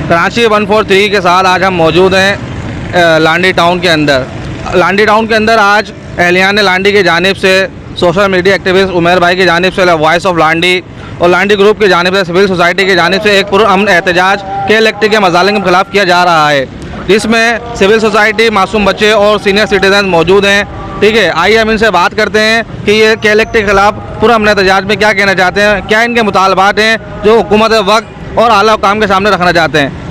कराची 143 के साथ आज हम मौजूद हैं लांडी टाउन के अंदर। लांडी टाउन के अंदर आज अहलियान लांडी की जानिब से, सोशल मीडिया एक्टिविस्ट उमेर भाई की जानिब से, वॉइस ऑफ लांडी और लांडी ग्रुप की जानिब से, सिविल सोसाइटी की जानिब से एक पुरअमन एहतजाज के इलेक्ट्रिक के मसालिक के खिलाफ किया जा रहा है, जिसमें सिविल सोसाइटी, मासूम बच्चे और सीनियर सिटीजन मौजूद हैं। ठीक है, आइए हम इनसे बात करते हैं कि ये के इलेक्ट्रिक के खिलाफ पुरअमन एहतजाज में क्या कहना चाहते हैं, क्या इनके मुतालबात हैं जो हुकूमत वक्त और आला हुकाम के सामने रखना चाहते हैं।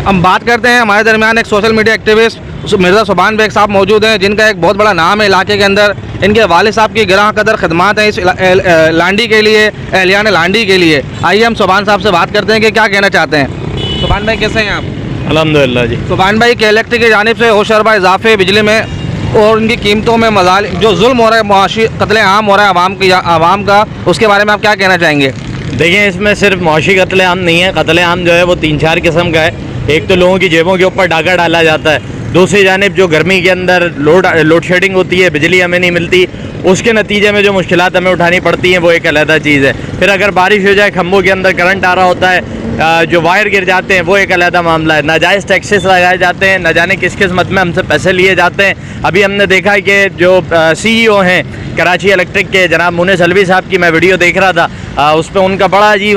हम बात करते हैं, हमारे दरमियान एक सोशल मीडिया एक्टिविस्ट मिर्ज़ा सुभान बेग साहब मौजूद हैं, जिनका एक बहुत बड़ा नाम है इलाके के अंदर। इनके वालिद साहब की गिराह कदर खदमात हैं इस लांडी के लिए, अहलियान लांडी के लिए। आइए हम सुभान साहब से बात करते हैं कि क्या कहना चाहते हैं। सुभान भाई कैसे हैं आप? अल्हम्दुलिल्लाह जी। सुभान भाई, के इलेक्ट्रिक की जानिब से होशरबा इजाफे बिजली में और उनकी कीमतों में मजाल जो जुल्म हो रहा है, मुआशी कत्ले आम हो रहा है आवाम का, उसके बारे में आप क्या कहना चाहेंगे? देखिए, इसमें सिर्फ मुआशी कत्ले आम नहीं है। कत्ले आम जो है वो 3-4 किस्म का है। एक तो लोगों की जेबों के ऊपर डाका डाला जाता है, दूसरी जानिब जो गर्मी के अंदर लोड शेडिंग होती है, बिजली हमें नहीं मिलती, उसके नतीजे में जो मुश्किलात हमें उठानी पड़ती हैं वो एक अलग चीज़ है। फिर अगर बारिश हो जाए, खंभों के अंदर करंट आ रहा होता है, जो वायर गिर जाते हैं, वो एक अलग मामला है। नाजायज़ टैक्सेस लगाए जाते हैं, न जाने किस किस मद में हमसे पैसे लिए जाते हैं। अभी हमने देखा है कि जो CEO हैं कराची इलेक्ट्रिक के, जनाब मुनीस अलवी साहब की मैं वीडियो देख रहा था, उस पर उनका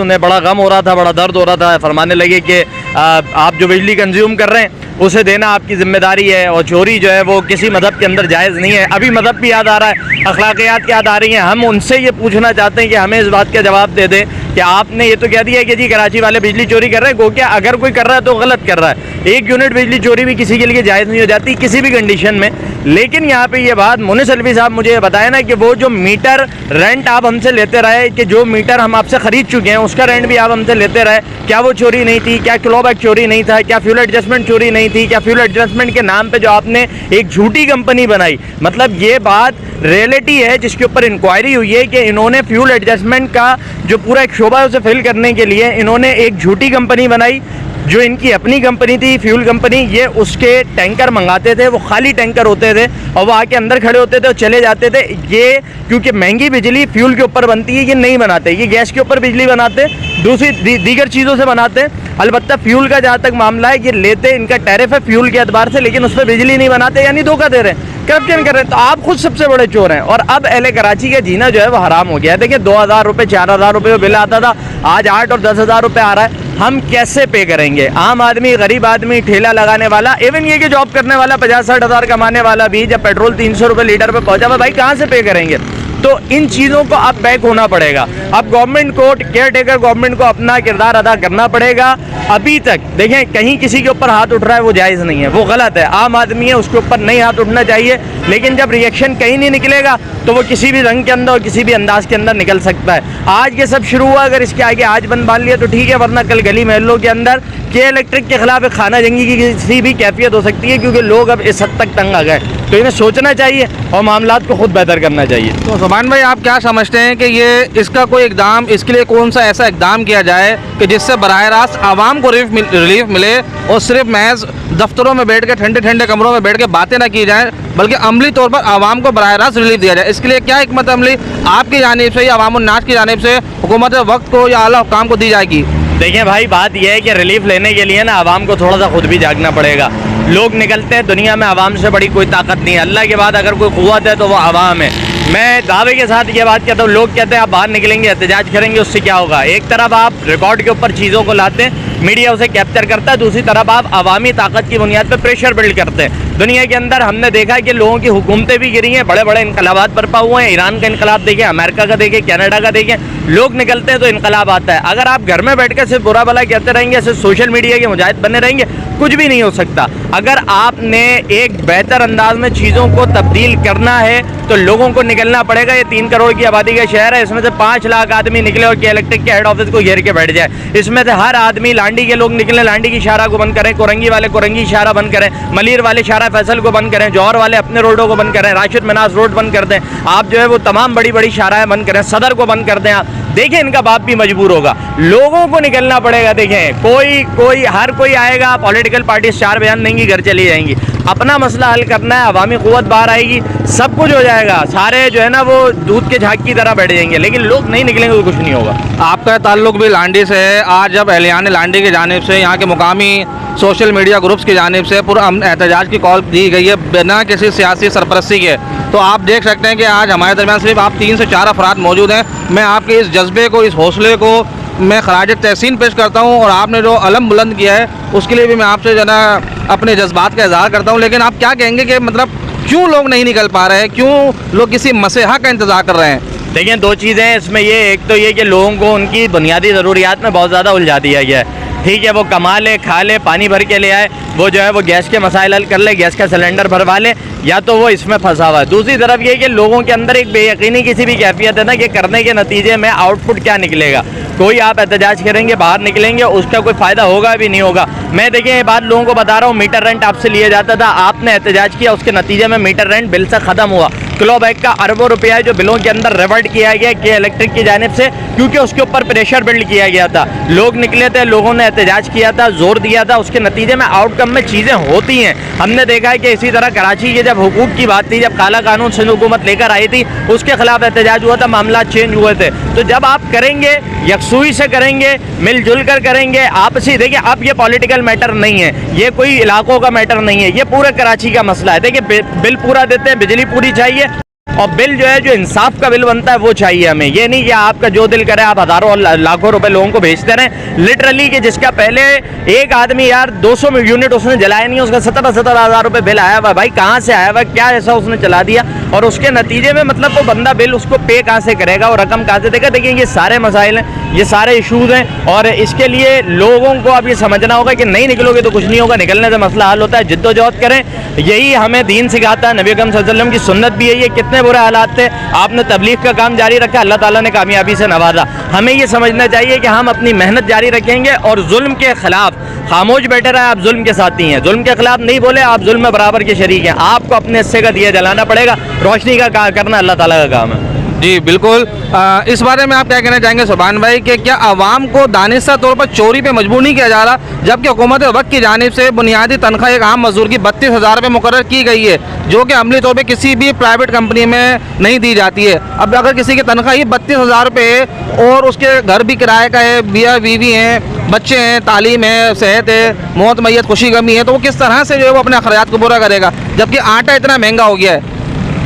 उन्हें बड़ा गम हो रहा था, बड़ा दर्द हो रहा था। फरमाने लगे कि आप जो बिजली कंज्यूम कर रहे हैं उसे देना आपकी ज़िम्मेदारी है, और चोरी जो है वो किसी मज़हब के अंदर जायज़ नहीं है। अभी मज़हब भी याद आ रहा है, अखलाकियात याद आ रही हैं। हम उनसे ये पूछना चाहते हैं कि हमें इस बात का जवाब दे दें कि आपने ये तो कह दिया कि जी कराची वाले बिजली चोरी कर रहे हैं, गो क्या अगर कोई कर रहा है तो गलत कर रहा है। 1 यूनिट बिजली चोरी भी किसी के लिए जायज़ नहीं हो जाती किसी भी कंडीशन में। लेकिन यहाँ पे ये बात मुनीस अलवी साहब मुझे बताया ना कि वो जो मीटर रेंट आप हमसे लेते रहे, कि जो मीटर हम आपसे ख़रीद चुके हैं उसका रेंट भी आप हमसे लेते रहे, क्या वो चोरी नहीं थी? क्या क्लोबैक चोरी नहीं था? क्या फ्यूल एडजस्टमेंट चोरी नहीं थी? क्या फ्यूल एडजस्टमेंट के नाम पे जो आपने एक झूठी कंपनी बनाई, मतलब ये बात रियलिटी है जिसके ऊपर इंक्वायरी हुई है कि इन्होंने फ्यूल एडजस्टमेंट का जो पूरा एक शोबा है उसे फिल करने के लिए इन्होंने एक झूठी कंपनी बनाई, जो इनकी अपनी कंपनी थी, फ्यूल कंपनी। ये उसके टैंकर मंगाते थे, वो खाली टैंकर होते थे और वो आके अंदर खड़े होते थे और चले जाते थे। ये क्योंकि महंगी बिजली फ्यूल के ऊपर बनती है, ये नहीं बनाते, ये गैस के ऊपर बिजली बनाते, दूसरी दीगर चीज़ों से बनाते। अलबत्ता फ्यूल का जहाँ तक मामला है, ये लेते, इनका टैरिफ है फ्यूल के एतबार से, लेकिन उस पर बिजली नहीं बनाते, यानी धोखा दे रहे हैं, करप्शन कर रहे हैं। तो आप खुद सबसे बड़े चोर हैं। और अब अहले कराची का जीना जो है वो हराम हो गया है। देखिए, 2000 रुपये 4000 रुपये बिल आता था, आज 8 और 10,000 रुपये आ रहा है। हम कैसे पे करेंगे? आम आदमी, गरीब आदमी, ठेला लगाने वाला, इवन ये कि जॉब करने वाला, 50-60 हज़ार कमाने वाला भी जब पेट्रोल 300 रुपये लीटर पे पहुंचा, भाई कहाँ से पे करेंगे? तो इन चीज़ों को अब बैक होना पड़ेगा। अब गवर्नमेंट को, केयर टेकर गवर्नमेंट को अपना किरदार अदा करना पड़ेगा। अभी तक देखें, कहीं किसी के ऊपर हाथ उठ रहा है वो जायज़ नहीं है, वो गलत है। आम आदमी है, उसके ऊपर नहीं हाथ उठना चाहिए। लेकिन जब रिएक्शन कहीं नहीं निकलेगा तो वो किसी भी रंग के अंदर और किसी भी अंदाज के अंदर निकल सकता है। आज ये सब शुरू हुआ, अगर इसके आगे आज बंद बांध लिया तो ठीक है, वरना कल गली महलों के अंदर के इलेक्ट्रिक के खिलाफ एक खाना जंगी की किसी भी कैफियत हो सकती है, क्योंकि लोग अब इस हद तक तंग आ गए। तो इन्हें सोचना चाहिए और मामलात को खुद बेहतर करना चाहिए। तो सुभान भाई, आप क्या समझते हैं कि ये इसका कोई इकदाम, इसके लिए कौन सा ऐसा इकदाम किया जाए कि जिससे बराह रास्त आवाम को रिलीफ मिले और सिर्फ महज दफ्तरों में बैठ के, ठंडे ठंडे कमरों में बैठ के बातें ना की जाए, बल्कि अमली तौर पर आवाम को बराह रास्त रिलीफ दिया जाए? इसके लिए क्या हिकमत अमली आपकी जानिब से या अवामुन्नास की जानिब से हुकूमत वक्त को या आला हुकाम को दी जाएगी? देखिए भाई, बात यह है कि रिलीफ लेने के लिए ना आवाम को थोड़ा सा खुद भी जागना पड़ेगा। लोग निकलते हैं, दुनिया में आवाम से बड़ी कोई ताकत नहीं है। अल्लाह के बाद अगर कोई क़ुव्वत है तो वो आवाम है। मैं दावे के साथ ये बात कहता हूँ, लोग कहते हैं आप बाहर निकलेंगे, एहतजाज करेंगे, उससे क्या होगा? एक तरफ आप रिकॉर्ड के ऊपर चीज़ों को लाते हैं, मीडिया उसे कैप्चर करता है, दूसरी तरफ आप अवामी ताकत की बुनियाद पर प्रेशर बिल्ड करते हैं। दुनिया के अंदर हमने देखा है कि लोगों की हुकूमतें भी गिरी हैं, बड़े बड़े इनकलाबात बरपा हुए हैं। ईरान का इनकलाब देखें, अमेरिका का देखें, कनाडा का देखें, लोग निकलते हैं तो इनकलाब आता है। अगर आप घर में बैठ कर सिर्फ बुरा भला कहते रहेंगे, सिर्फ सोशल मीडिया के मुजाहिद बने रहेंगे, कुछ भी नहीं हो सकता। अगर आपने एक बेहतर अंदाज में चीज़ों को तब्दील करना है तो लोगों को निकलना पड़ेगा। ये 3 करोड़ की आबादी का शहर है, इसमें से 5 लाख आदमी निकले और के इलेक्ट्रिक के हेड ऑफिस को घेर के बैठ जाए। इसमें से हर आदमी, लांडी के लोग निकले, लांडी की शाहरा को बंद करें, कोरंगी वाले कोरंगी शाहरा बंद करें, मलिर वाले शाहरा फैसल को बंद करें, जौहर वाले अपने रोडों को बंद करें, राशिद मिनास रोड बंद कर दें, आप जो है वो तमाम बड़ी बड़ी शाहराएँ बंद करें, सदर को बंद कर दें। आप देखें, इनका बाप भी मजबूर होगा, लोगों को निकलना पड़ेगा। देखें, कोई हर कोई आएगा, पॉलिटिकल पार्टी 4 बयान देंगी, घर चली जाएंगी। अपना मसला हल करना है, अवामी क़ुव्वत बाहर आएगी, सब कुछ हो जाएगा। सारे जो है ना वो दूध के झाग की तरह बैठ जाएंगे, लेकिन लोग नहीं निकलेंगे तो कुछ नहीं होगा। आपका ताल्लुक भी लांडी से है। आज जब एहलियान लांडी की जानिब से यहाँ के मुकामी सोशल मीडिया ग्रुप्स की जानिब से पूरा एहतजाज की कॉल दी गई है बिना किसी सियासी सरपरस्ती के, तो आप देख सकते हैं कि आज हमारे दरमियान सिर्फ आप 3 से 4 अफराद मौजूद हैं। मैं आपके इस जज्बे को, इस हौसले को मैं खराज तहसीन पेश करता हूँ, और आपने जो अलम बुलंद किया है उसके लिए भी मैं आपसे जो है ना अपने जज्बात का इजहार करता हूँ। लेकिन आप क्या कहेंगे कि मतलब क्यों लोग नहीं निकल पा रहे हैं, क्यों लोग किसी मसलहा का इंतज़ार कर रहे हैं? देखिए, दो चीज़ें हैं इसमें। ये एक तो ये कि लोगों को उनकी बुनियादी ज़रूरियात में बहुत ज़्यादा उलझा दिया गया है। ठीक है, वो कमा ले, खा ले, पानी भर के ले आए, वो जो है वो गैस के मसाइल हल कर ले, गैस का सिलेंडर भरवा ले, या तो वो इसमें फंसा हुआ है। दूसरी तरफ ये कि लोगों के अंदर एक बेयकीनी किसी भी कैफियत है ना कि करने के नतीजे में आउटपुट क्या निकलेगा। कोई आप एहतजाज करेंगे, बाहर निकलेंगे, उसका कोई फ़ायदा होगा भी नहीं होगा। मैं देखिए ये बात लोगों को बता रहा हूँ, मीटर रेंट आपसे लिया जाता था, आपने एहतजाज किया, उसके नतीजे में मीटर रेंट बिल से ख़त्म हुआ। क्लो बैक का अरबों रुपया है जो बिलों के अंदर रिवर्ट किया गया के इलेक्ट्रिक की जानिब से, क्योंकि उसके ऊपर प्रेशर बिल्ड किया गया था। लोग निकले थे, लोगों ने एहतजाज किया था, जोर दिया था, उसके नतीजे में आउटकम में चीज़ें होती हैं। हमने देखा है कि इसी तरह कराची के जब हुकूक की बात थी, जब काला कानून सिंध हुकूमत लेकर आई थी, उसके खिलाफ एहतजाज हुआ था, मामला चेंज हुए थे। तो जब आप करेंगे, यकसुई से करेंगे, मिलजुल कर करेंगे, आपसी, देखिए अब ये पॉलिटिकल मैटर नहीं है, ये कोई इलाकों का मैटर नहीं है, ये पूरे कराची का मसला है। देखिए बिल पूरा देते हैं, बिजली पूरी चाहिए, और बिल जो है जो इंसाफ का बिल बनता है वो चाहिए हमें। ये नहीं कि आपका जो दिल करे आप हज़ारों और लाखों रुपए लोगों को भेजते रहें। लिटरली कि जिसका पहले एक आदमी यार 200 यूनिट उसने जलाया नहीं, उसका 17 हज़ार रुपये बिल आया हुआ। भाई कहाँ से आया हुआ, क्या ऐसा उसने चला दिया, और उसके नतीजे में मतलब वो बंदा बिल उसको पे कहाँ से करेगा और रकम कहाँ से देगा। देखिए ये सारे मसाइल हैं, ये सारे इशूज़ हैं, और इसके लिए लोगों को अब ये समझना होगा कि नहीं निकलोगे तो कुछ नहीं होगा, निकलने से मसला हल होता है। जिद्दोजहद करें, यही हमें दीन सिखाता है, नबी अकरम सल्लल्लाहु अलैहि वसल्लम की सुन्नत भी है। ये कितने बुरे हालात थे, आपने तबलीग का काम जारी रखा, अल्लाह ताला ने कामयाबी से नवाजा। हमें ये समझना चाहिए कि हम अपनी मेहनत जारी रखेंगे और जुल्म के खिलाफ खामोश बैठे रहे। आप जुल्म के साथी हैं, जुल्म के खिलाफ नहीं बोले, आप जुल्म में बराबर के शरीक हैं। आपको अपने हिस्से का दिया जलाना पड़ेगा, रोशनी का करना अल्लाह ताला का काम है। जी बिल्कुल। इस बारे में आप क्या कहना चाहेंगे सुभान भाई कि क्या आवाम को दानिशा तौर पर चोरी पे मजबूर नहीं किया जा रहा, जबकि हुकूमत वक्त की जानिब से बुनियादी तनख्वाह एक आम मजदूर की 32,000 रुपये मुकर्रर की गई है, जो कि अमली तौर पर किसी भी प्राइवेट कंपनी में नहीं दी जाती है। अब अगर किसी की तनख्वाह ही 32,000 रुपये है और उसके घर भी किराए का है, बिया बीवी हैं, बच्चे हैं, तालीम है, सेहत है, मौत मैयत खुशी गमी है, तो वो किस तरह से जो है वो अपने अखराजात को पूरा करेगा, जबकि आटा इतना महंगा हो गया है।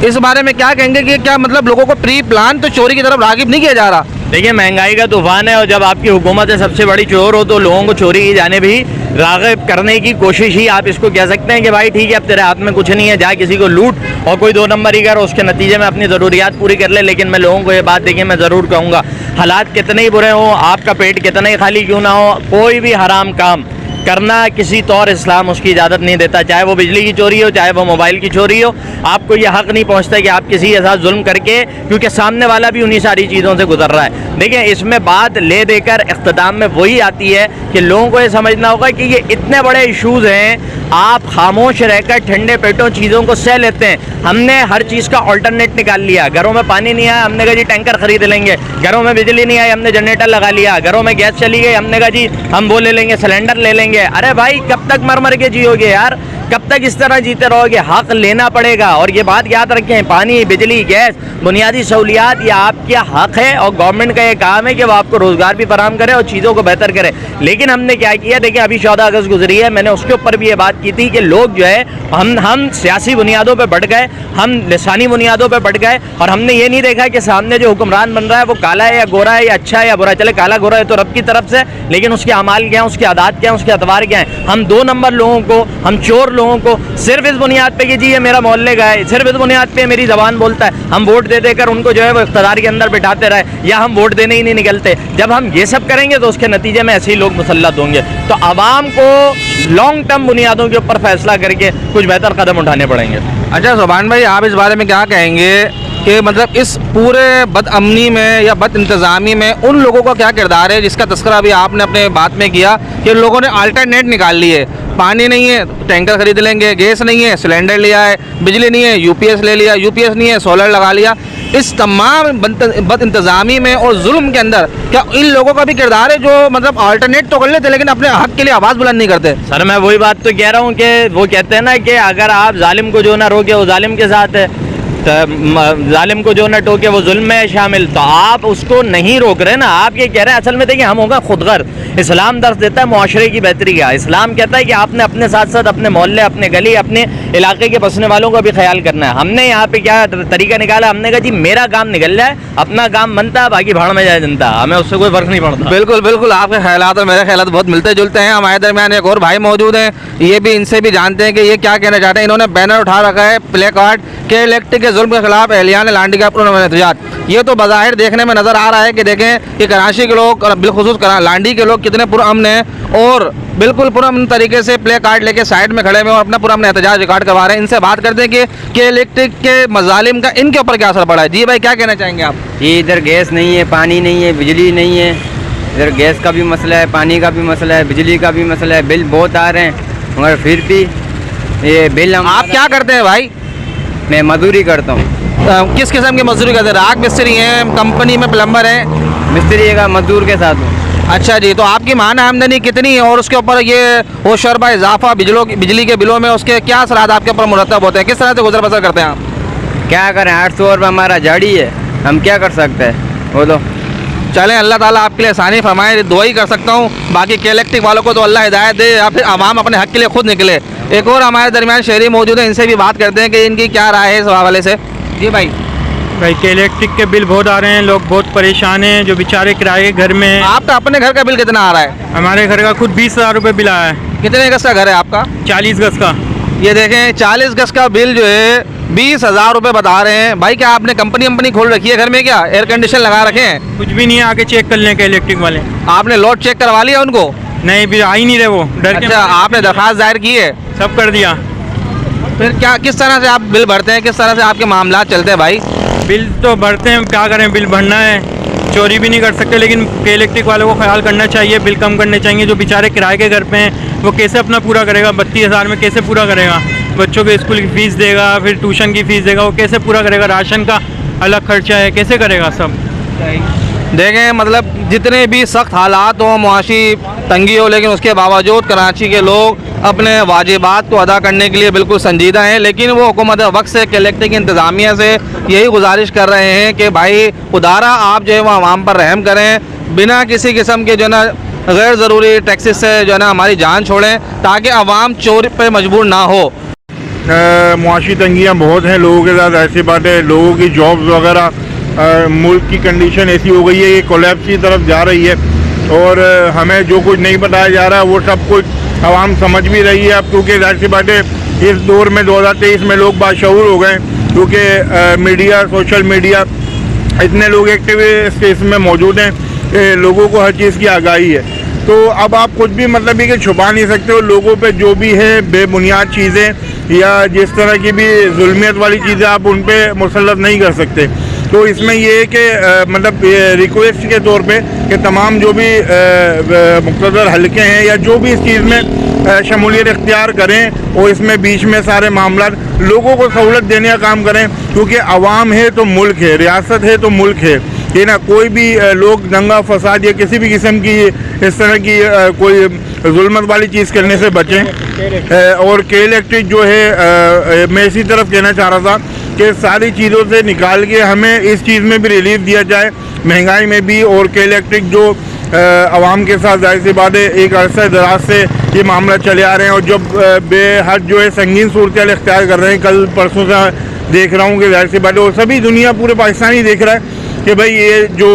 इस बारे में क्या कहेंगे कि क्या मतलब लोगों को प्री प्लान तो चोरी की तरफ रागिब नहीं किया जा रहा? देखिए महंगाई का तूफान है, और जब आपकी हुकूमत है सबसे बड़ी चोर हो, तो लोगों को चोरी की जानिब भी राग़िब करने की कोशिश ही आप इसको कह सकते हैं कि भाई ठीक है अब तेरे हाथ में कुछ नहीं है, जा किसी को लूट और कोई 2 नंबर ही कर, उसके नतीजे में अपनी ज़रूरियात पूरी कर ले। लेकिन मैं लोगों को ये बात देखिए मैं ज़रूर कहूँगा, हालात कितने ही बुरे हों, आपका पेट कितना ही खाली क्यों ना हो, कोई भी हराम काम करना किसी तौर इस्लाम उसकी इजाज़त नहीं देता। चाहे वो बिजली की चोरी हो, चाहे वो मोबाइल की चोरी हो, आपको ये हक़ नहीं पहुंचता कि आप किसी के साथ जुल्म करके, क्योंकि सामने वाला भी उन्हीं सारी चीज़ों से गुजर रहा है। देखिए इसमें बात ले देकर इख्तिताम में वही आती है कि लोगों को ये समझना होगा कि ये इतने बड़े इशूज़ हैं, आप खामोश रहकर ठंडे पेटों चीज़ों को सह लेते हैं। हमने हर चीज़ का ऑल्टरनेट निकाल लिया। घरों में पानी नहीं आया, हमने कहा जी टैंकर खरीद लेंगे। घरों में बिजली नहीं आई, हमने जनरेटर लगा लिया। घरों में गैस चली गई, हमने कहा जी हम वो ले लेंगे, सिलेंडर ले लेंगे। अरे भाई कब तक मर मर के जियोगे यार, कब तक इस तरह जीते रहोगे? हक लेना पड़ेगा। और ये बात याद रखें, पानी, बिजली, गैस, बुनियादी सहूलियात ये आपका हक है, और गवर्नमेंट का ये काम है कि वो आपको रोज़गार भी फराहम करे और चीज़ों को बेहतर करे। लेकिन हमने क्या किया, देखिए अभी 14 अगस्त गुजरी है, मैंने उसके ऊपर भी ये बात की थी कि लोग जो है हम सियासी बुनियादों पर बढ़ गए, हम लिसानी बुनियादों पर बढ़ गए, और हमने ये नहीं देखा कि सामने जो हुक्मरान बन रहा है वो काला है या गोरा है या अच्छा है या बुरा। चले काला गोरा है तो रब की तरफ से, लेकिन उसके अमाल क्या हैं, उसके आदात क्या हैं, उसके अतवार क्या हैं। हम 2 नंबर लोगों को, हम चोर लोगों को सिर्फ इस बुनियाद पे कि जी ये मेरा मोहल्ले का है, सिर्फ इस बुनियाद पे मेरी ज़बान बोलता है, हम वोट दे देकर उनको जो है वो इख्तियार के अंदर बिठाते रहे, या हम वोट देने ही नहीं निकलते। जब हम ये सब करेंगे तो उसके नतीजे में ऐसे ही लोग मुसल्लत होंगे। तो आवाम को लॉन्ग टर्म बुनियादों के ऊपर फैसला करके कुछ बेहतर कदम उठाने पड़ेंगे। अच्छा सुभान भाई, आप इस बारे में क्या कहेंगे कि मतलब इस पूरे बदअमनी में या बद इंतज़ामी में उन लोगों का क्या किरदार है जिसका तस्करा अभी आपने अपने बात में किया कि लोगों ने अल्टरनेट निकाल लिए? पानी नहीं है टैंकर खरीद लेंगे, गैस नहीं है सिलेंडर लिया है, बिजली नहीं है यूपीएस ले लिया, यूपीएस नहीं है सोलर लगा लिया। इस तमाम बद इंतज़ामी में और जुल्म के अंदर क्या इन लोगों का भी किरदार है जो मतलब अल्टरनेट तो कर लेते लेकिन अपने हक के लिए आवाज़ बुलंद नहीं करते? सर मैं वही बात तो कह रहा हूँ कि वो कहते हैं ना कि अगर आप जालिम को जो ना रोके वो जालिम के साथ है, जालिम को जो ना टोके वो जुल्म में शामिल। तो आप उसको नहीं रोक रहे ना, आप ये कह रहे हैं। असल में देखिए हम होगा खुदगर। इस्लाम दर्श देता है मुआशरे की बेहतरी का। इस्लाम कहता है कि आपने अपने साथ साथ अपने मोहल्ले, अपने गली, अपने इलाके के बसने वालों का भी ख्याल करना है। हमने यहाँ पे क्या तरीका निकाला, हमने कहा जी मेरा काम निकल जाए, अपना काम बनता है, बाकी भाड़ में जाए जनता, हमें उससे कोई फर्क नहीं पड़ता। बिल्कुल बिल्कुल, आपके ख्यालात और मेरे ख्यालात बहुत मिलते जुलते हैं। हमारे दरमियान एक और भाई मौजूद हैं, ये भी इनसे भी जानते हैं कि ये क्या कहना चाहते हैं। इन्होंने बैनर उठा रखा है, प्ले कार्ड के इलेक्ट्रिक के जुल्म के खिलाफ एहलियान लांडी का एहतजाज। ये तो बज़ाहिर देखने में नज़र आ रहा है कि देखें कि कराची के लोग और बिलखुसूस लांडी के लोग कितने पुरअमन हैं और बिल्कुल पुरअमन तरीके से प्ले कार्ड लेके साइड में खड़े हुए और अपना पुरअमन एहतजाज रिकॉर्ड करवा रहे हैं। इनसे बात करते हैं कि इलेक्ट्रिक के मजालिम का इनके ऊपर क्या असर पड़ा है। जी भाई क्या कहना चाहेंगे आप? ये इधर गैस नहीं है, पानी नहीं है, बिजली नहीं है। इधर गैस का भी मसला है, पानी का भी मसला है, बिजली का भी मसला है। बिल बहुत आ रहे हैं मगर फिर भी ये बिल हम। आप क्या करते हैं भाई? मैं मजदूरी करता हूँ। किस किस्म की मजदूरी करते हैं? राख मिस्त्री हैं, कंपनी में प्लम्बर हैं? मिस्त्री का मजदूर के साथ हूँ। अच्छा जी, तो आपकी मान आमदनी कितनी है और उसके ऊपर ये वो शरबा इजाफा बिजली के बिलों में उसके क्या असरात आपके ऊपर मुरतब होते हैं? किस तरह से गुजर बसर करते हैं आप? क्या करें, 800 रुपये हमारा झाड़ी है, हम क्या कर सकते हैं बोलो। चलें, अल्लाह ताला आपके लिए आसानी फरमाए, दुआ ही कर सकता हूँ। बाकी के इलेक्ट्रिक वालों को तो अल्लाह हिदायत दे या फिर आवाम अपने हक के लिए खुद निकले। एक और हमारे दरमियान शहरी मौजूद है, इनसे भी बात करते हैं कि इनकी क्या राय है इस हवाले से। जी भाई के इलेक्ट्रिक के बिल बहुत आ रहे हैं, लोग बहुत परेशान हैं जो बेचारे किराए के घर में हैं। आपका अपने घर का बिल कितना आ रहा है? हमारे घर का खुद 20,000 रुपये बिल आया है। कितने गज का घर है आपका? 40 गज का। ये देखें 40 गज का बिल जो है 20,000 रुपये बता रहे हैं। भाई क्या आपने कंपनी खोल रखी है घर में? क्या एयर कंडीशन लगा रखे हैं? कुछ भी नहीं है, आके चेक कर लें के इलेक्ट्रिक वाले। आपने लोड चेक करवा लिया उनको? नहीं, बिल आ ही नहीं रहे वो, डर के। अच्छा, आपने दरख्वास्त दायर की है? सब कर दिया। फिर क्या किस तरह से आप बिल भरते हैं, किस तरह से आपके मामला चलते हैं भाई? बिल तो भरते हैं, क्या करें, बिल भरना है, चोरी भी नहीं कर सकते। लेकिन के इलेक्ट्रिक वालों को ख्याल करना चाहिए, बिल कम करने चाहिए। जो बेचारे किराए के घर पे हैं वो कैसे अपना पूरा करेगा? 32,000 में कैसे पूरा करेगा? बच्चों के स्कूल की फ़ीस देगा, फिर ट्यूशन की फ़ीस देगा, वो कैसे पूरा करेगा? राशन का अलग खर्चा है, कैसे करेगा सब? देखें मतलब जितने भी सख्त हालात हों, मुआशी तंगी हो, लेकिन उसके बावजूद कराची के लोग अपने वाजिबात को अदा करने के लिए बिल्कुल संजीदा हैं। लेकिन वो हुकूमत वक्त से इलेक्ट्रिक इंतज़ामिया से यही गुजारिश कर रहे हैं कि भाई खुदारा आप जो है वो आवाम पर रहम करें, बिना किसी किस्म के जो ना गैर ज़रूरी टैक्सेस से जो है ना हमारी जान छोड़ें, ताकि आवाम चोरी पर मजबूर ना हो। मुआशी तंगियाँ बहुत हैं लोगों के साथ, ऐसी बात है। लोगों की जॉब्स वगैरह, मुल्क की कंडीशन ऐसी हो गई है कि कोलैप्स की तरफ जा रही है। और हमें जो कुछ नहीं बताया जा रहा है वो सब कुछ आवाम समझ भी रही है अब, क्योंकि जाहिर सी बात है इस दौर में 2023 में लोग बाशऊर हो गए, क्योंकि मीडिया, सोशल मीडिया, इतने लोग एक्टिव इसमें मौजूद हैं कि लोगों को हर चीज़ की आगाही है। तो अब आप कुछ भी मतलब ये कि छुपा नहीं सकते हो लोगों पे जो भी है बेबुनियाद चीज़ें या जिस तरह की भी जुल्मियत वाली चीज़ें आप उन पे मुसल्लत नहीं कर सकते। तो इसमें ये है कि मतलब रिक्वेस्ट के तौर पे कि तमाम जो भी मुक़्तदर हलके हैं या जो भी इस चीज़ में शमूलियत इख्तियार करें और इसमें बीच में सारे मामला लोगों को सहूलत देने का काम करें, क्योंकि अवाम है तो मुल्क है, रियासत है तो मुल्क है। ये ना कोई भी लोग दंगा फसाद या किसी भी किस्म की इस तरह की कोई जुल्मत वाली चीज़ करने से बचें। और के इलेक्ट्रिक जो है मैं इसी तरफ कहना चाह रहा था कि सारी चीज़ों से निकाल के हमें इस चीज़ में भी रिलीफ दिया जाए, महंगाई में भी। और के इलेक्ट्रिक जो आवाम के साथ जाहिर सी बात है एक अरसा दराज से ये मामला चले आ रहे हैं और जब बेहद जो है संगीन सूरत इख्तियार कर रहे हैं। कल परसों से देख रहा हूँ कि जाहिर सी बात है और सभी दुनिया, पूरे पाकिस्तान ही देख रहा है कि भाई ये जो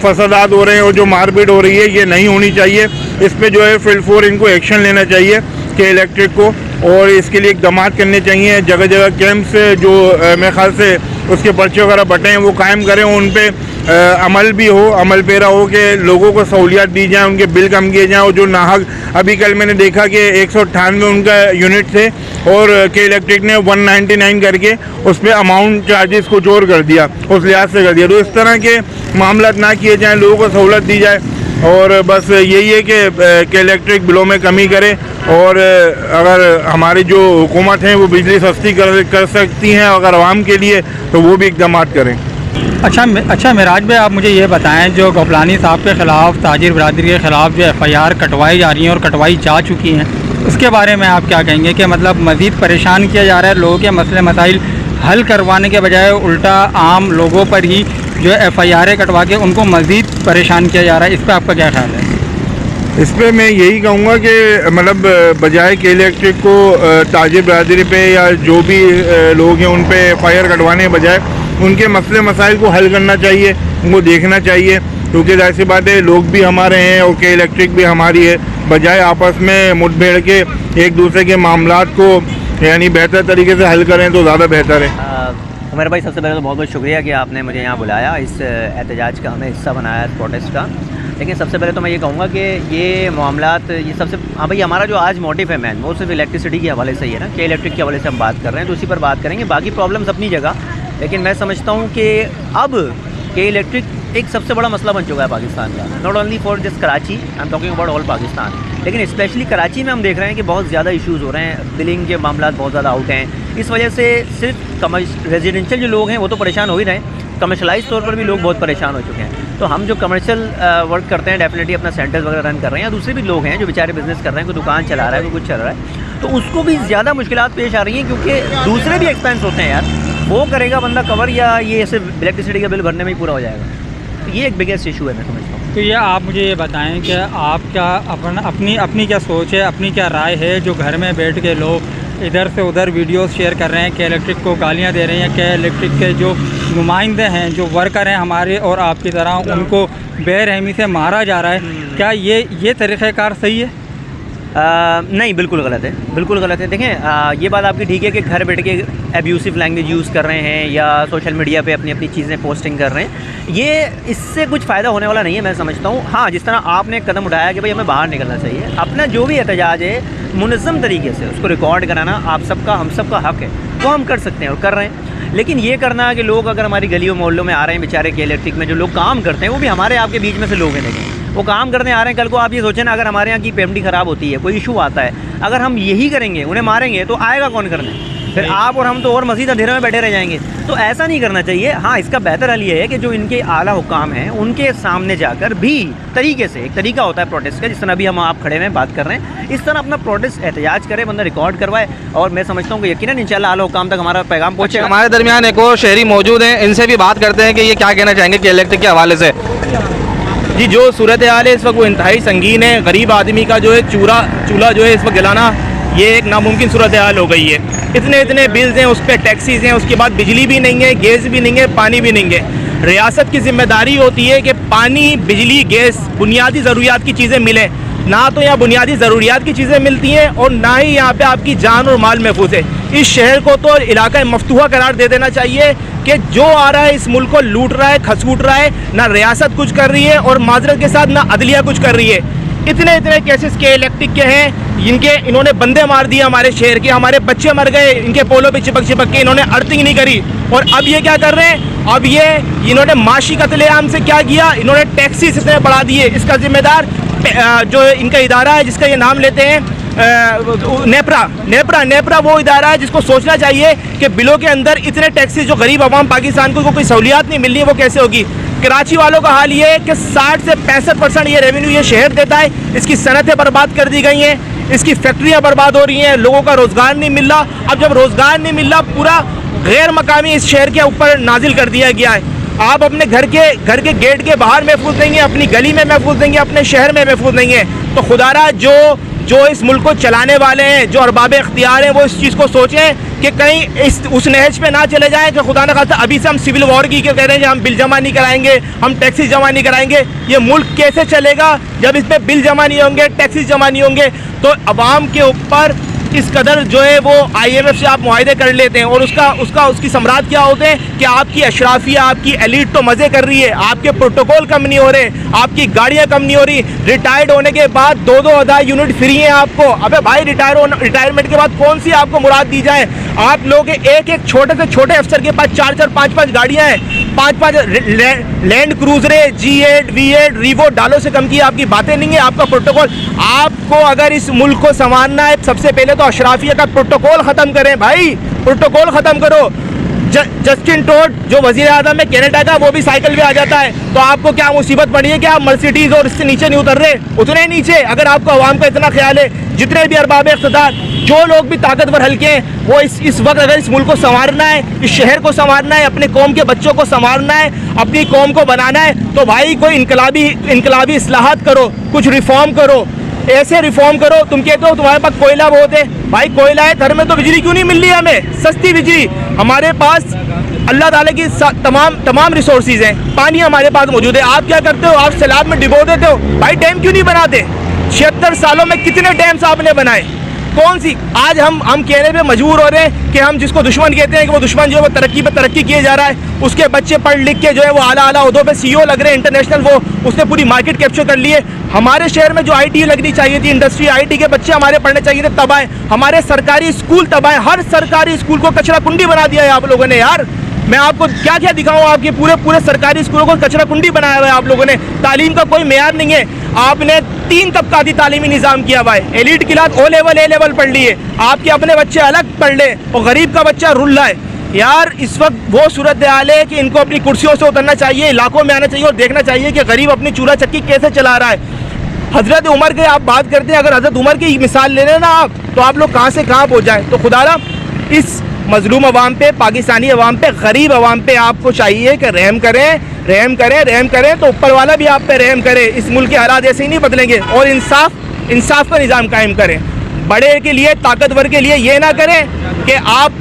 फसादात हो रहे हैं और जो मारपीट हो रही है ये नहीं होनी चाहिए। इस पे जो है फील्ड फोर इनको एक्शन लेना चाहिए के इलेक्ट्रिक को, और इसके लिए इक़दाम करने चाहिए। जगह जगह कैंप्स जो मेरे ख्याल से उसके पर्चे वगैरह बटे हैं वो कायम करें, उन पे अमल भी हो, अमल पेरा हो कि लोगों को सहूलियात दी जाएँ, उनके बिल कम किए जाएँ। और जो नाहक अभी कल मैंने देखा कि 198 उनका यूनिट थे और के इलेक्ट्रिक ने 199 करके उस पर अमाउंट चार्जेस कुछ और कर दिया, उस लिहाज से कर दिया। तो इस तरह के मामला ना किए जाएँ, लोगों को सहूलत दी जाए। और बस यही है कि इलेक्ट्रिक बिलों में कमी करें, और अगर हमारी जो हुकूमत है वो बिजली सस्ती कर सकती हैं अगर आवाम के लिए, तो वो भी इकदाम करें। अच्छा मिराज भाई, आप मुझे ये बताएं, जो गफलानी साहब के ख़िलाफ़, ताजिर बरादरी के ख़िलाफ़ जो FIR कटवाई जा रही हैं और कटवाई जा चुकी हैं, उसके बारे में आप क्या कहेंगे कि मतलब मज़ीद परेशान किया जा रहा है, लोगों के मसले मसाइल हल करवाने के बजाय उल्टा आम लोगों पर ही जो FIR कटवा के उनको मज़ीद परेशान किया जा रहा है, इस पर आपका क्या ख्याल है? इस पर मैं यही कहूँगा कि मतलब बजाय के इलेक्ट्रिक को ताजिर बरादरी पे या जो भी लोग हैं उन पे FIR कटवाने के बजाय उनके मसले मसाइल को हल करना चाहिए, उनको देखना चाहिए, क्योंकि जाहिर सी बात है लोग भी हमारे हैं और के इलेक्ट्रिक भी हमारी है। बजाय आपस में मुठभेड़ के एक दूसरे के मामलात को यानी बेहतर तरीके से हल करें तो ज़्यादा बेहतर है। उमर भाई, सबसे पहले तो बहुत बहुत शुक्रिया कि आपने मुझे यहाँ बुलाया, इस एहतजाज का हमें हिस्सा बनाया, इस प्रोटेस्ट का। लेकिन सबसे पहले तो मैं ये कहूँगा कि ये मामलात, ये सबसे हाँ भाई, हमारा जो आज मोटिव है मैन, वो सिर्फ इलेक्ट्रिसिटी के हवाले से ही है ना, कि इलेक्ट्रिक के हवाले से हम बात कर रहे हैं, तो उसी पर बात करेंगे। बाकी प्रॉब्लम्स अपनी जगह, लेकिन मैं समझता हूँ कि अब के इलेक्ट्रिक एक सबसे बड़ा मसला बन चुका है पाकिस्तान का, not only for just Karachi, I am talking about all Pakistan, लेकिन स्पेशली कराची में हम देख रहे हैं कि बहुत ज़्यादा इश्यूज़ हो रहे हैं, बिलिंग के मामला बहुत ज़्यादा आउट हैं। इस वजह से सिर्फ रेजिडेंशियल जो लोग हैं वो तो परेशान हो ही रहे हैं, कमर्शलाइज तौर पर भी लोग बहुत परेशान हो चुके हैं। तो हम जो कमर्शियल वर्क करते हैं, डेफिनेटली अपना सेंटर्स वगैरह रन कर रहे हैं, या दूसरे भी लोग हैं जो बेचारे बिजनेस कर रहे हैं, कोई दुकान चला रहा है, कोई कुछ चल रहा है, तो उसको भी ज़्यादा मुश्किलात पेश आ रही हैं, क्योंकि दूसरे भी एक्सपेंस होते हैं यार, वो करेगा बंदा कवर, या ये सिर्फ इलेक्ट्रिसिटी का बिल भरने में ही पूरा हो जाएगा? तो ये एक बिगेस्ट इशू है, मैं समझता हूँ। तो ये आप मुझे ये बताएं कि आप क्या अपनी क्या सोच है, अपनी क्या राय है, जो घर में बैठ के लोग इधर से उधर वीडियोस शेयर कर रहे हैं कि इलेक्ट्रिक को गालियां दे रहे हैं, कि इलेक्ट्रिक के जो नुमाइंदे हैं, जो वर्कर हैं हमारे और आपकी तरह, उनको बेरहमी से मारा जा रहा है, क्या ये तरीक़ाकार सही है? नहीं, बिल्कुल गलत है, बिल्कुल गलत है। देखें, ये बात आपकी ठीक है कि घर बैठ के एब्यूसिव लैंग्वेज यूज़ कर रहे हैं या सोशल मीडिया पे अपनी अपनी चीज़ें पोस्टिंग कर रहे हैं, ये इससे कुछ फ़ायदा होने वाला नहीं है, मैं समझता हूँ। हाँ, जिस तरह आपने कदम उठाया कि भाई हमें बाहर निकलना चाहिए, अपना जो भी एहतजाज है मुनज़्ज़म तरीके से उसको रिकॉर्ड कराना आप सबका, हम सब का हक़ है, वो हम कर सकते हैं और कर रहे हैं। लेकिन ये करना कि लोग अगर हमारी गलियों मोहल्लों में आ रहे हैं बेचारे के इलेक्ट्रिक में जो लोग काम करते हैं, वो भी हमारे आपके बीच में से लोग हैं, लेकिन वो काम करने आ रहे हैं, कल को आप ये सोचें ना, अगर हमारे यहाँ की पेमडी ख़राब होती है, कोई इशू आता है, अगर हम यही करेंगे, उन्हें मारेंगे, तो आएगा कौन करने? फिर आप और हम तो और मज़ीद अंधेरे में बैठे रह जाएंगे। तो ऐसा नहीं करना चाहिए। हाँ, इसका बेहतर हल ये है कि जो इनके आला हुकाम हैं उनके सामने जाकर भी तरीके से, एक तरीका होता है प्रोटेस्ट का, जिस तरह अभी हम आप खड़े हैं बात कर रहे हैं, इस तरह अपना प्रोटेस्ट एहतजाज करे, बंदा रिकॉर्ड करवाए, और मैं समझता हूँ कि यकीनन इंशाल्लाह आला हुकाम तक हमारा पैगाम पहुँचे। हमारे दरमियान एक और शहरी मौजूद हैं, इनसे भी बात करते हैं कि ये क्या कहना चाहेंगे कि इलेक्ट्रिक के हवाले से। जी, जो सूरत हाल है इस वक्त वो इंतहाई संगीन है। गरीब आदमी का जो है चूल्हा जो है इस वक्त जलाना, ये एक नामुमकिन सूरत हाल हो गई है। इतने बिल्स हैं, उस पर टैक्सीज हैं, उसके बाद बिजली भी नहीं है, गैस भी नहीं है, पानी भी नहीं है। रियासत की जिम्मेदारी होती है कि पानी, बिजली, गैस, बुनियादी ज़रूरियात की चीज़ें मिलें। ना तो यहाँ बुनियादी ज़रूरियात की चीज़ें मिलती हैं और ना ही यहाँ पे आपकी जान और माल महफूज है। इस शहर को तो इलाका मफ्तूहा करार दे देना चाहिए कि जो आ रहा है इस मुल्क को लूट रहा है, खसूट रहा है, ना रियासत कुछ कर रही है और माजरत के साथ ना अदलिया कुछ कर रही है। इतने केसेस के इलेक्ट्रिक के हैं, इन्होंने बंदे मार दिए हमारे शहर के, हमारे बच्चे मर गए इनके पोलों पे चिपक के, इन्होंने अर्थिंग नहीं करी। और अब ये क्या कर रहे हैं, अब इन्होंने माशी कत्लेआम से क्या किया, इन्होंने टैक्सीज इतने बढ़ा दिए। इसका जिम्मेदार जो इनका इदारा है जिसका ये नाम लेते हैं नेपरा वो इदारा है जिसको सोचना चाहिए कि बिलों के अंदर इतने टैक्सीज जो गरीब आवाम पाकिस्तान को कोई सहूलियात नहीं मिल रही है, वो कैसे होगी। कराची वालों का हाल ये है कि 60 से 65% ये रेवेन्यू ये शहर देता है, इसकी सनतें बर्बाद कर दी गई हैं, इसकी फैक्ट्रियाँ बर्बाद हो रही हैं, लोगों का रोज़गार नहीं मिल रहा। अब जब रोज़गार नहीं मिल रहा, पूरा गैर मकामी इस शहर के ऊपर नाजिल कर दिया गया है। आप अपने घर के गेट के बाहर महफूज नहीं है, अपनी गली में महफूज नहीं है, अपने शहर में महफूज नहीं है। तो खुदारा जो इस मुल्क को चलाने वाले हैं, जो अरबाब इख्तियार हैं, वो इस चीज़ को सोचें कि कहीं उस नहज पे ना चले जाएं कि खुदा न खास्ता अभी से हम सिविल वॉर की कह रहे हैं कि हम बिल जमा नहीं कराएंगे, हम टैक्सेस जमा नहीं कराएंगे। ये मुल्क कैसे चलेगा जब इस पर बिल जमा नहीं होंगे, टैक्सेस जमा नहीं होंगे। तो अवाम के ऊपर इस कदर जो है वो IMF से आप मुआहदे कर लेते हैं और उसकी सम्राट क्या होते हैं कि आपकी अशराफिया, आपकी एलीट तो मज़े कर रही है, आपके प्रोटोकॉल कम नहीं हो रहे, आपकी गाड़ियाँ कम नहीं हो रही, रिटायर्ड होने के बाद 2,000 यूनिट फ्री हैं आपको। अबे भाई रिटायरमेंट के बाद कौन सी आपको मुराद दी जाए? आप लोग एक छोटे से छोटे अफसर के पास 4-4, 5-5 गाड़ियाँ हैं, 5-5 लैंड क्रूजरे, G8, V8, रीवो, डालो से कम की आपकी बातें नहीं है। आपका प्रोटोकॉल, आपको अगर इस मुल्क को संवारना है सबसे पहले तो अशराफिया का प्रोटोकॉल ख़त्म करें भाई, प्रोटोकॉल ख़त्म करो। जस्टिन ट्रूडो जो वज़ीर आज़म है कनाडा का, वो भी साइकिल पे आ जाता है, तो आपको क्या मुसीबत पड़ी है कि आप मर्सिडीज़ और इससे नीचे नहीं उतर रहे? उतरे नीचे अगर आपको अवाम का इतना ख्याल है। जितने भी अरबाब इक़्तिदार, जो लोग भी ताकतवर हल्के हैं, वो इस वक्त अगर इस मुल्क को संवारना है, इस शहर को संवारना है, अपने कौम के बच्चों को संवारना है, अपनी कौम को बनाना है, तो भाई कोई इनकलाबी इस्लाहात करो, कुछ रिफॉर्म करो, ऐसे रिफॉर्म करो। तुम कहते हो तुम्हारे पास कोयला बहुत है, भाई कोयला है, घर में तो बिजली क्यों नहीं मिल रही है हमें? सस्ती बिजली हमारे पास, अल्लाह ताला की तमाम रिसोर्सेज हैं, पानी हमारे पास मौजूद है। आप क्या करते हो? आप सैलाब में डिबो देते हो। भाई डैम क्यों नहीं बनाते? 76 सालों में कितने डैम्स आपने बनाए? कौन सी? आज हम कहने पे मजबूर हो रहे हैं कि हम जिसको दुश्मन कहते हैं कि वो दुश्मन जो है वो तरक्की पे तरक्की किए जा रहा है, उसके बच्चे पढ़ लिख के जो है वो आला ओहदों पे CEO लग रहे हैं इंटरनेशनल, वो उसने पूरी मार्केट कैप्चर कर ली है। हमारे शहर में जो IT लगनी चाहिए थी, इंडस्ट्री, IT के बच्चे हमारे पढ़ने चाहिए थे, तबाह है। हमारे सरकारी स्कूल तबाह है, हर सरकारी स्कूल को कचरा कुंडी बना दिया है आप लोगों ने यार। मैं आपको क्या क्या दिखाऊं? आपके पूरे सरकारी स्कूलों को कचरा कुंडी बनाया हुआ है आप लोगों ने। तालीम का कोई मेयार नहीं है। आपने 3 तबकाती तालीमी निज़ाम किया हुआ है। Elite class O level, A level पढ़ लिए, आपके अपने बच्चे अलग पढ़ ले और गरीब का बच्चा रुल रहा है यार। इस वक्त वो सूरत हाल है कि इनको अपनी कुर्सियों से उतरना चाहिए, इलाकों में आना चाहिए और देखना चाहिए कि गरीब अपनी चूल्हा चक्की कैसे चला रहा है। हज़रत उमर के आप बात करते हैं, अगर हज़रत उमर की मिसाल ले लें ना आप, तो आप लोग कहाँ से कहाँ पहुँच जाएँ। तो खुदारा इस मजलूम अवाम पे, पाकिस्तानी अवाम पे, गरीब अवाम पे आपको चाहिए कि रहम करें तो ऊपर वाला भी आप पे रहम करे। इस मुल्क के हालात ऐसे ही नहीं बदलेंगे और इंसाफ का निज़ाम कायम करें। बड़े के लिए, ताकतवर के लिए ये ना करें कि आप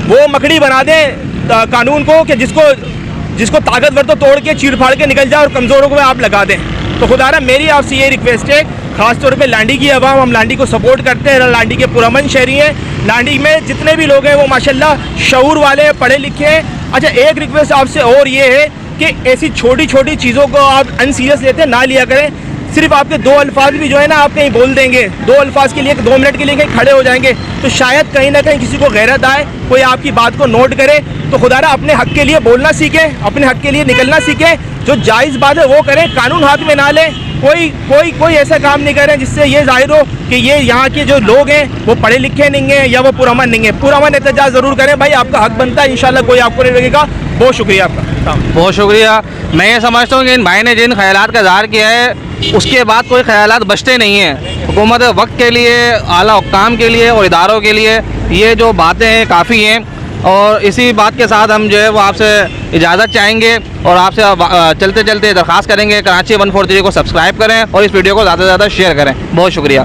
वो मकड़ी बना दें कानून को कि जिसको ताकतवर तो तोड़ के चीर फाड़ के निकल जाए और कमज़ोरों को आप लगा दें। तो खुदारा मेरी आपसे ये रिक्वेस्ट है, ख़ासतौर पे लांडी की अवाम, हम लांडी को सपोर्ट करते हैं, लांडी के पुरअमन शहरी हैं, लांडी में जितने भी लोग हैं वो माशाल्लाह शऊर वाले हैं, पढ़े लिखे हैं। अच्छा, एक रिक्वेस्ट आपसे और ये है कि ऐसी छोटी छोटी चीज़ों को आप अनसीरियस लेते ना लिया करें। सिर्फ आपके 2 अल्फाज भी जो है ना आप कहीं बोल देंगे, 2 अल्फाज के लिए 2 मिनट के लिए कहीं खड़े हो जाएंगे, तो शायद कहीं ना कहीं किसी को गैरत आए, कोई आपकी बात को नोट करे। तो खुदारा अपने हक़ के लिए बोलना सीखें, अपने हक़ के लिए निकलना सीखें, जो जायज़ बात है वो करें, कानून हाथ में ना लें। कोई ऐसा काम नहीं करें जिससे ये जाहिर हो कि ये यहाँ के जो लोग हैं वो पढ़े लिखे नहीं हैं या वो पुरअमन नहीं है। पुरअमन एहतजाज ज़रूर करें भाई, आपका हक़ बनता है, इंशाल्लाह कोई आपको नहीं लगेगा। बहुत शुक्रिया आपका। बहुत शुक्रिया। मैं ये समझता हूँ कि इन भाई ने जिन ख्यालात का इज़हार किया है उसके बाद कोई ख्यालात बचते नहीं हैं। हुकूमत वक्त के लिए, आला हुक्काम के लिए और इदारों के लिए ये जो बातें हैं काफ़ी हैं। और इसी बात के साथ हम जो है वो आपसे इजाज़त चाहेंगे और आपसे चलते चलते दरख्वास्त करेंगे कराची 143 को सब्सक्राइब करें और इस वीडियो को ज़्यादा से ज़्यादा शेयर करें। बहुत शुक्रिया।